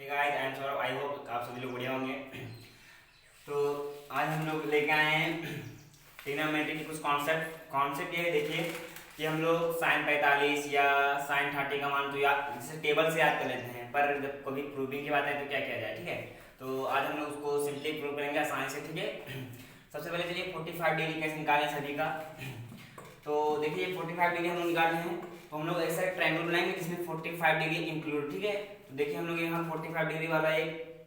Hey guys, I am Saurabh. I hope आप सभी लोग बढ़िया होंगे। तो आज हम लोग लेके आए हैं ट्रिग्नोमेट्री की कुछ कॉन्सेप्ट ये देखिए कि हम लोग साइन 45 या साइन 30 का मान तो याद जैसे टेबल से याद कर लेते हैं, पर जब कभी प्रूविंग की बात है तो क्या किया जाए। ठीक है, तो आज हम लोग उसको सिंपली प्रूव करेंगे आसानी से। ठीक है, सबसे पहले चलिए 45 डिग्री कैसे निकालें सभी का। तो देखिए 45 डिग्री हम लोग निकालने हैं, तो हम लोग ऐसा एक ट्रायंगल बनाएंगे जिसमें 45 डिग्री इंक्लूड। ठीक है, तो देखिए हम लोग यहाँ 45 डिग्री वाला एक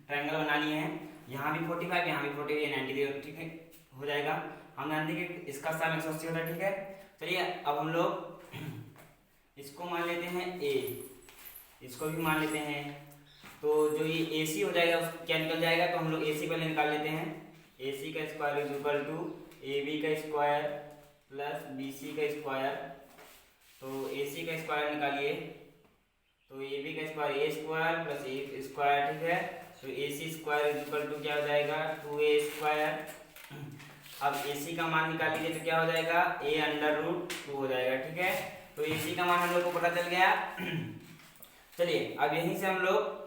ट्रायंगल बना लिए हैं। यहाँ भी 45, यहाँ भी 45, 90 डिग्री। ठीक है, हो जाएगा। हम जानते हैं कि इसका साइन 180 होता है। ठीक है, चलिए अब हम लोग इसको मान लेते हैं ए, इसको भी मान लेते हैं। तो जो ये ए सी हो जाएगा क्या निकल जाएगा, तो हम लोग ए सी पहले निकाल लेते हैं। ए सी का square is equal to A B का स्क्वायर प्लस बी सी का स्क्वायर। तो ए सी का स्क्वायर निकालिए, तो ए बी का square A square plus A square. ठीक है, तो A C square is equal to क्या हो जाएगा 2a स्क्वायर। अब ए सी का मान निकाल लीजिए तो क्या हो जाएगा a अंडर रूट 2 हो जाएगा। ठीक है, तो ए सी का मान हम लोग को पता चल गया। चलिए अब यहीं से हम लोग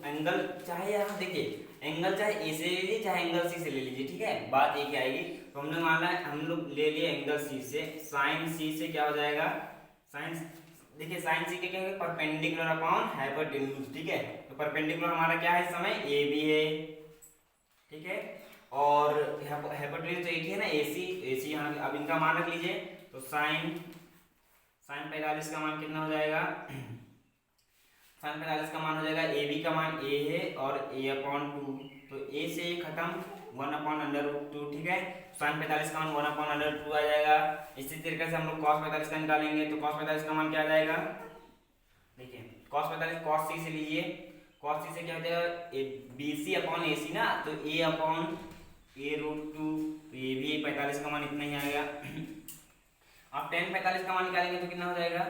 एंगल चाहे यहाँ देखिए, एंगल चाहे ए से ले लीजिए चाहे एंगल सी से ले लीजिए। ठीक है, बात एक ही आएगी। तो हमने माना है हम लोग ले लिए एंगल सी से, साइन सी से क्या हो जाएगा साइन, देखिए साइन सी के क्या है परपेंडिकुलर अपॉन हाइपोटेन्यूज। ठीक है, तो परपेंडिकुलर हमारा क्या है इस समय ए बी है। ठीक है, और हाइपोटेन्यूज तो एक ही है ना ए सी यहाँ। अब इनका मान रख लीजिए, तो साइन 45 का मान कितना हो जाएगा, साइन 45 का मान हो जाएगा ए बी का मान ए है और ए अपॉन 2, तो ए से खत्म 1 अपॉन अंडर रूट 2। ठीक है, साइन 45 का मान 1 अपॉन अंडर 2 आ जाएगा। इसी तरीके से हम लोग कॉस 45 का निकालेंगे, तो कॉस 45 का मान क्या आ जाएगा, देखिए कॉस 45 कॉस सी से लीजिए, कॉस सी से क्या हो जाएगा बी सी अपॉन ए सी ना, तो ए अपॉन ए रूट 2, तो ये भी 45 का मान इतना ही आएगा। आप टेन 45 का मान निकालेंगे तो कितना हो जाएगा,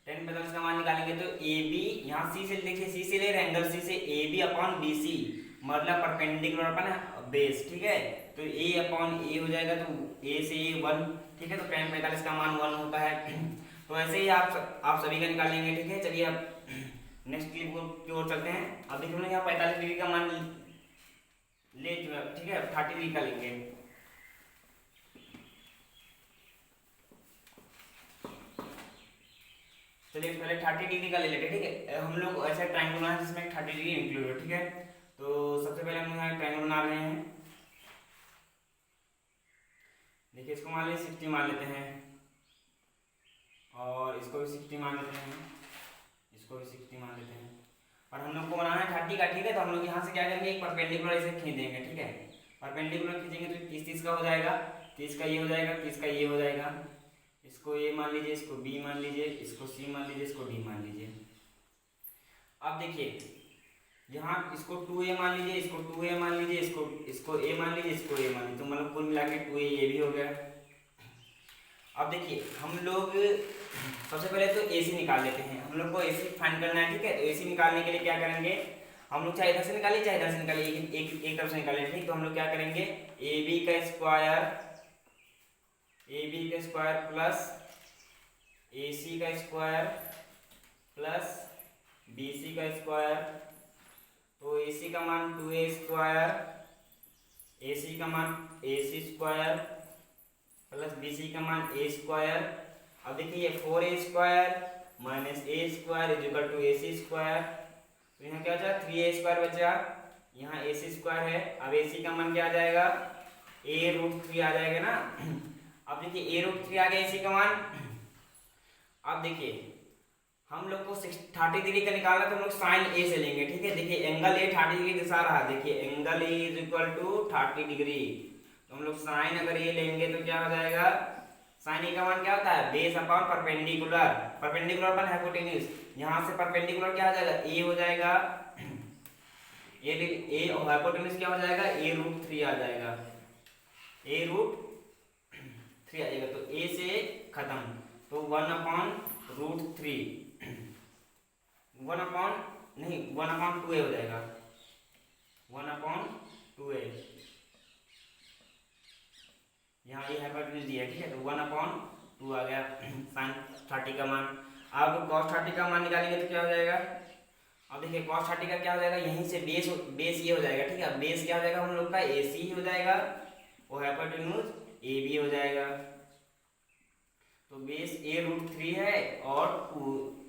टेन 45 का मान निकालेंगे तो ए बी, यहाँ सी से देखिए सी से ले रहे एंगल सी से A B upon B C, मतलब परपेंडिकुलर अपन बेस। ठीक है, तो ए अपॉन ए हो जाएगा, तो ए से ए 1। ठीक है, तो टेन 45 का मान 1 होता है। तो ऐसे ही आप सभी का निकालेंगे। ठीक है, चलिए अब नेक्स्ट क्लिप की ओर चलते हैं। अब देखिए हम यहाँ 45 डिग्री का मान ले, ठीक है 30 डिग्री का लेंगे। चलिए पहले 30 डिग्री का ले लेते हैं। ठीक है, हम लोग ऐसा ट्रायंगल बना है जिसमें 30 डिग्री इंक्लूड है। ठीक है, तो सबसे पहले हम यहाँ ट्रायंगल बना रहे हैं। देखिए इसको मान लेते 60 मान लेते हैं, और इसको भी 60 मान लेते हैं, इसको भी 60 मान लेते हैं। और हम लोग को बनाना है 30 का। ठीक है, तो हम लोग यहाँ से क्या करेंगे, एक परपेंडिकुलर इसे खींच देंगे। ठीक है, परपेंडिकुलर खींचेंगे तो 30 का हो जाएगा, 30 का ये हो जाएगा, 30 का ये हो जाएगा। इसको ए मान लीजिए, इसको बी मान लीजिए, इसको सी मान लीजिए, इसको डी मान लीजिए। अब देखिए यहाँ इसको 2a मान लीजिए, इसको 2a मान लीजिए, इसको a मान लीजिए, इसको a मान लीजिए, तो मतलब कुल मिला के 2a ये भी हो गया। अब देखिए हम लोग सबसे पहले तो AC निकाल लेते हैं, हम लोग को AC फाइंड करना है। ठीक है, तो AC निकालने के लिए क्या करेंगे, हम लोग चाहे इधर से निकालिए चाहे इधर से निकालिए, लेकिन एक तरफ से निकालिए। ठीक, तो हम लोग क्या करेंगे AB का स्क्वायर प्लस AC का स्क्वायर प्लस BC का स्क्वायर, तो AC का मान 2a स्क्वायर, AC का मान AC स्क्वायर प्लस BC का मान a स्क्वायर। अब देखिए 4a square minus a square is equal to AC square, तो यहाँ क्या बचा 3a स्क्वायर बचा, यहाँ AC स्क्वायर है। अब AC का मान क्या आ जाएगा a रूट 3 आ जाएगा ना। अब देखिए a रूट 3 आ गया AC का मान। अब देखिए हम लोग को 30 डिग्री का निकालना, तो हम लोग साइन ए से लेंगे। ठीक है, देखिए एंगल ए 30 डिग्री दिखा रहा है, देखिए angle A is equal to 30 degree, तो हम लोग साइन अगर ये लेंगे तो क्या हो जाएगा, साइन ए का मान क्या होता है base upon perpendicular, perpendicular upon hypotenuse. यहाँ से परपेंडिकुलर क्या हो जाएगा ए हो जाएगा, ए और हाइपोटेन्यूज क्या हो जाएगा ए रूट 3 आ जाएगा, ए रूट 3 आ जाएगा। तो ए से खत्म, तो 1 अपॉन रूट 3, 1 अपॉन 2a हो जाएगा, 1 अपॉन 2a। यहाँ ये हाइपोटेन्यूज दिया है। ठीक है, तो 1 अपॉन 2 आ गया साइन 30 का मान। अब cos 30 का मान निकालेंगे तो क्या हो जाएगा, अब देखिए cos 30 का क्या हो जाएगा, यहीं से बेस ये हो जाएगा, ठीक है। बेस क्या हो जाएगा हम लोग का, AC ही हो जाएगा और हाइपोटेन्यूज AB हो जाएगा। तो बेस A√3 है और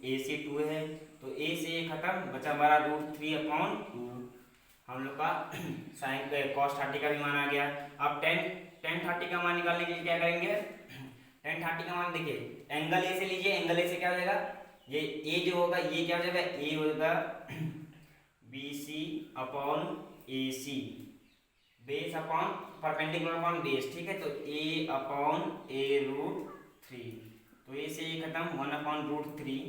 AC 2 है, तो A से A खत्म, बचा हमारा √3/2। हम लोग का साइन cos 30 का भी मान आ गया। अब tan 30 का मान निकालने के लिए क्या करेंगे, tan 30 का मान देखिए एंगल A से लीजिए, एंगल A से क्या हो जाएगा, ये A जो होगा ये क्या हो जाएगा, A होगा BC/AC, base upon perpendicular upon base, ठीक है। तो A/A√3, तो A से A खत्म 1/√3,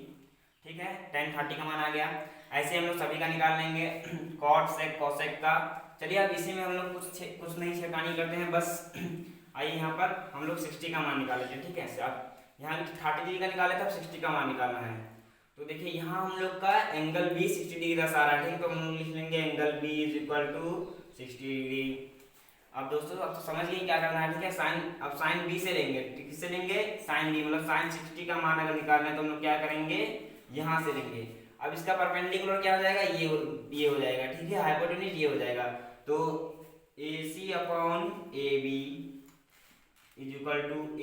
ठीक है। tan 30 का मान आ गया। ऐसे हम लोग सभी का निकाल लेंगे cot sec cosec का। चलिए अब इसी में हम लोग कुछ नहीं छेड़खानी करते हैं, बस आइए यहाँ पर हम लोग 60 का मान निकाल लेते हैं, ठीक है। अब यहाँ 30 डिग्री का निकाले थे, अब 60 का मान निकालना है। तो देखिए यहाँ हम लोग का एंगल B 60 डिग्री का सारा, ठीक है। तो हम लोग लिख लेंगे एंगल B = 60 डिग्री। अब दोस्तों अब तो समझ गए क्या करना है, ठीक है। अब साइन B से लेंगे, किससे लेंगे, साइन B, मतलब साइन 60 का मान अगर निकालना है तो हम लोग क्या करेंगे, यहाँ से लेंगे। अब इसका परपेंडिकुलर क्या हो जाएगा, ये हो जाएगा, ठीक है। हाइपोटेन्यूज ये हो जाएगा, तो AC/AB =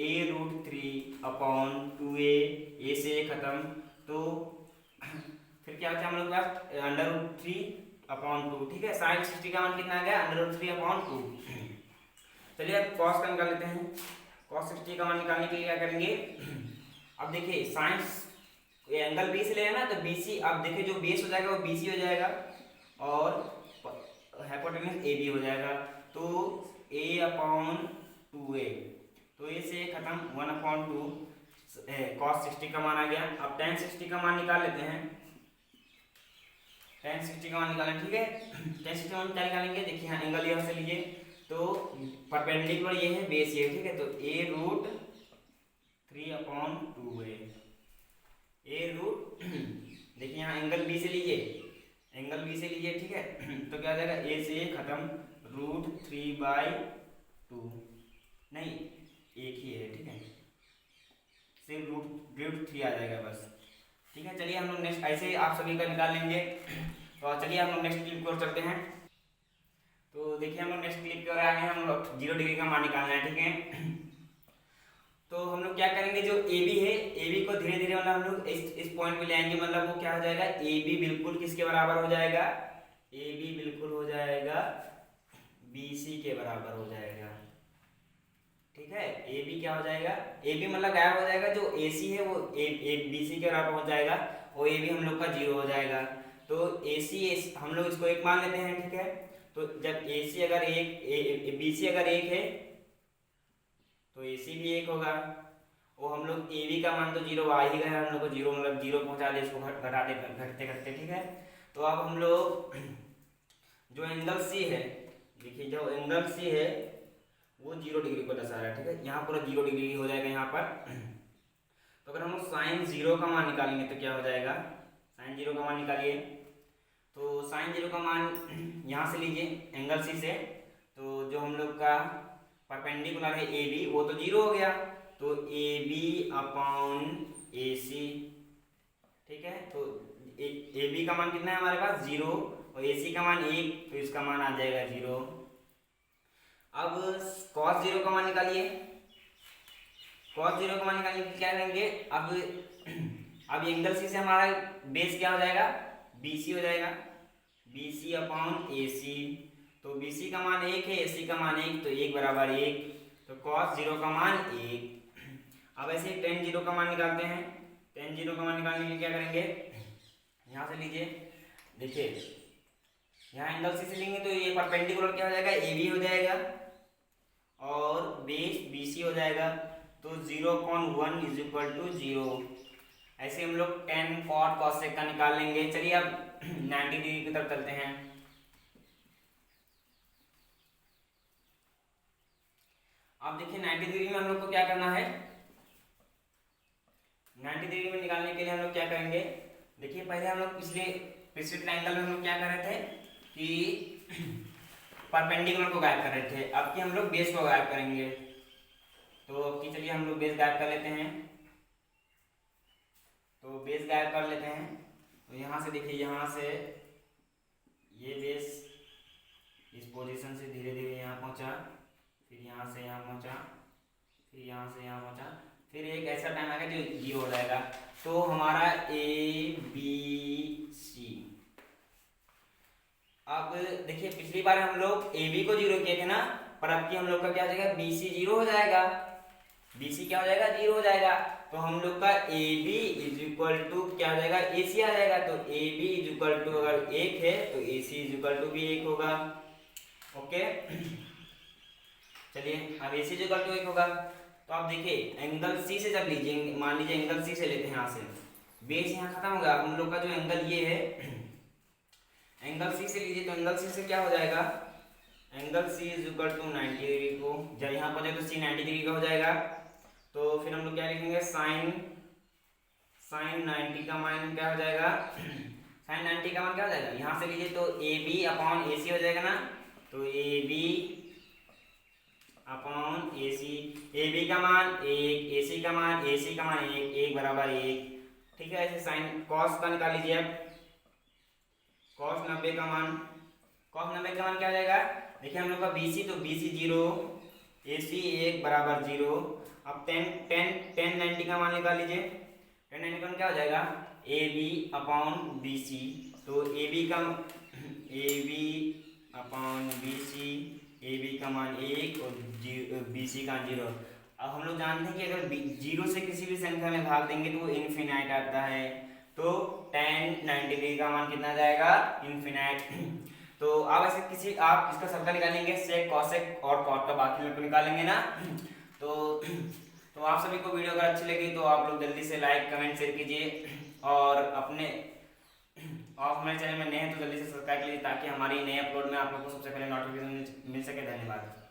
A√3/2A, A से A खत्म, तो फिर क्या होता है हम लोग के पास √3/2, ठीक है। साइन 60 का मान कितना आ गया, √3/2। चलिए अब cos का निकाल लेते हैं। cos 60 का मान निकालने के लिए क्या करेंगे, अब देखिए साइंस एंगल B से लेना, तो BC, अब देखिए जो बेस हो जाएगा वो BC हो जाएगा और हाइपोटेन्यूज AB हो जाएगा, तो A/2A, तो A से खत्म 1/2, cos 60 का मान आ गया। अब tan 60 का मान निकाल लेते हैं, tan 60 का मान निकालें, ठीक है। tan 60 का मान क्या निकालेंगे, देखिए यहाँ एंगल यहाँ से लीजिए, तो परपेंडिकुलर ये है, बेस ये है, ठीक है। तो A√3/2A, देखिए यहाँ एंगल B से लीजिए, एंगल B से लीजिए, ठीक है। तो क्या आ जाएगा, A से A खत्म √3/2, नहीं एक ही है, ठीक है, सिर्फ √3 आ जाएगा बस, ठीक है। चलिए हम लोग नेक्स्ट ऐसे आप सभी का निकाल लेंगे। तो चलिए हम लोग नेक्स्ट क्लिप की ओर चलते हैं। तो देखिए हम लोग नेक्स्ट क्लिप की ओर आए हैं, हम लोग 0 डिग्री का मान निकालना है, ठीक है। तो हम लोग क्या करेंगे, जो AB है, AB को धीरे धीरे मतलब हम लोग इस पॉइंट पे ले आएंगे, मतलब वो क्या हो जाएगा, AB बिल्कुल किसके बराबर हो जाएगा, AB बिल्कुल हो जाएगा BC के बराबर हो जाएगा, ठीक है। AB क्या हो जाएगा, AB मतलब गायब हो जाएगा, जो AC है वो BC के बराबर हो जाएगा और AB हम लोग का 0 हो जाएगा। तो AC हम लोग इसको 1 मान लेते हैं, ठीक है। तो जब AC अगर 1, BC अगर 1 है तो AC भी 1 होगा, और हम लोग AB का मान तो 0 आ ही गया, हम लोग को 0 मतलब 0 पहुंचा दे, इसको घटाते घटते घटते, ठीक है। तो अब हम लोग जो एंगल C है, देखिए जो एंगल C है वो 0 डिग्री को दर्शा रहा है, ठीक है। यहाँ पूरा 0 डिग्री हो जाएगा यहाँ पर। तो अगर हम लोग साइन 0 का मान निकालेंगे तो क्या हो जाएगा, साइन 0 का मान निकालिए, तो साइन 0 का मान यहाँ से लीजिए एंगल C से, तो जो हम लोग का परपेंडिकुलर है AB वो तो 0 हो गया, तो AB/AC, ठीक है। तो AB का मान कितना है हमारे पास 0 और AC का मान 1, तो इसका मान आ जाएगा 0। अब cos 0 का मान निकालिए, cos 0 का मान निकालने के लिए क्या करेंगे, अब एंगल C से हमारा बेस क्या हो जाएगा, BC हो जाएगा, BC/AC, तो BC का मान 1 है, AC का मान 1, तो 1 = 1, तो cos 0 का मान 1। अब ऐसे tan 0 का मान निकालते हैं। tan 0 का मान निकालने के लिए क्या करेंगे, यहाँ से लीजिए, देखिए यहाँ एंगल C से लेंगे तो ये परपेंडिकुलर क्या हो जाएगा, AB हो जाएगा और बेस BC हो जाएगा, तो 0/1 = 0। ऐसे हम लोग tan cot cosec का निकाल लेंगे। चलिए अब 90 डिग्री की तरफ चलते हैं। अब देखिए 90 डिग्री में हम लोग को क्या करना है, 90 डिग्री में निकालने के लिए हम लोग क्या करेंगे, देखिए पहले हम लोग पिछले ट्रायंगल में हम लोग क्या कर रहे थे कि परपेंडिकुलर को गायब कर रहे थे, अब कि हम लोग बेस को गायब करेंगे। तो अब की चलिए हम लोग बेस गायब कर लेते हैं, तो बेस गायब कर लेते हैं। तो यहाँ से देखिए, यहाँ से ये बेस इस पोजीशन से धीरे धीरे यहाँ पहुँचा, फिर यहाँ से यहाँ पहुँचा, फिर यहाँ से यहाँ पहुँचा, फिर एक ऐसा टाइम आएगा जो जीरो हो जाएगा। तो हमारा ए बी सी, अब देखिए पिछली बार हम लोग ए बी को जीरो किए थे ना, पर अब की हम लोग का क्या हो जाएगा, बी सी जीरो हो जाएगा, बी सी क्या हो जाएगा, जीरो हो जाएगा। तो हम लोग का A B is equal to क्या हो जाएगा, ए सी आ जाएगा। तो A B is equal to अगर एक है तो A C is equal to भी एक होगा। ओके, चलिए अब A C is equal to एक होगा। तो आप देखिए एंगल सी से जब लीजिए, मान लीजिए एंगल सी से लेते हैं, यहाँ से बेस यहाँ खत्म हो गया, हम लोग का जो एंगल ये है, एंगल सी से लीजिए, तो एंगल सी से क्या हो जाएगा, angle C is equal to 90 degree को जब यहाँ पर जाए तो सी 90 डिग्री का हो जाएगा। तो फिर हम लोग क्या लिखेंगे, साइन 90 का मान क्या हो जाएगा, साइन 90 का मान क्या हो जाएगा, यहाँ से लीजिए तो ए बी अपॉन ए सी हो जाएगा ना। तो A B upon A C, A B का मान एक, ए सी का मान एक, एक बराबर एक। ठीक है, ऐसे साइन कॉस का निकाल लीजिए अब, कॉस 90 का मान, कॉस 90 का मान क्या हो जाएगा, देखिए हम लोग का बी सी, तो बी सी जीरो, ए सी एक बराबर जीरो। अब 10 90 का मान निकाल लीजिए, 10 90 का मान क्या हो जाएगा, A B upon B C. तो A B upon B C, A B का मान एक और बी सी का जीरो। अब हम लोग जानते हैं कि अगर जीरो से किसी भी संख्या में भाग देंगे तो वो इनफिनाइट आता है। तो 10 90 डिग्री का मान कितना जाएगा, इनफिनाइट। तो आप ऐसे किसी, आप इसका सबका निकालेंगे, सेक कॉसेक और कॉट का बाकी लोग निकालेंगे ना। तो आप सभी को वीडियो अगर अच्छी लगी तो आप लोग जल्दी से लाइक कमेंट शेयर कीजिए, और अपने आप हमारे चैनल में नए हैं तो जल्दी से सब्सक्राइब कीजिए, ताकि हमारी नए अपलोड में आप लोग को सबसे पहले नोटिफिकेशन मिल सके। धन्यवाद।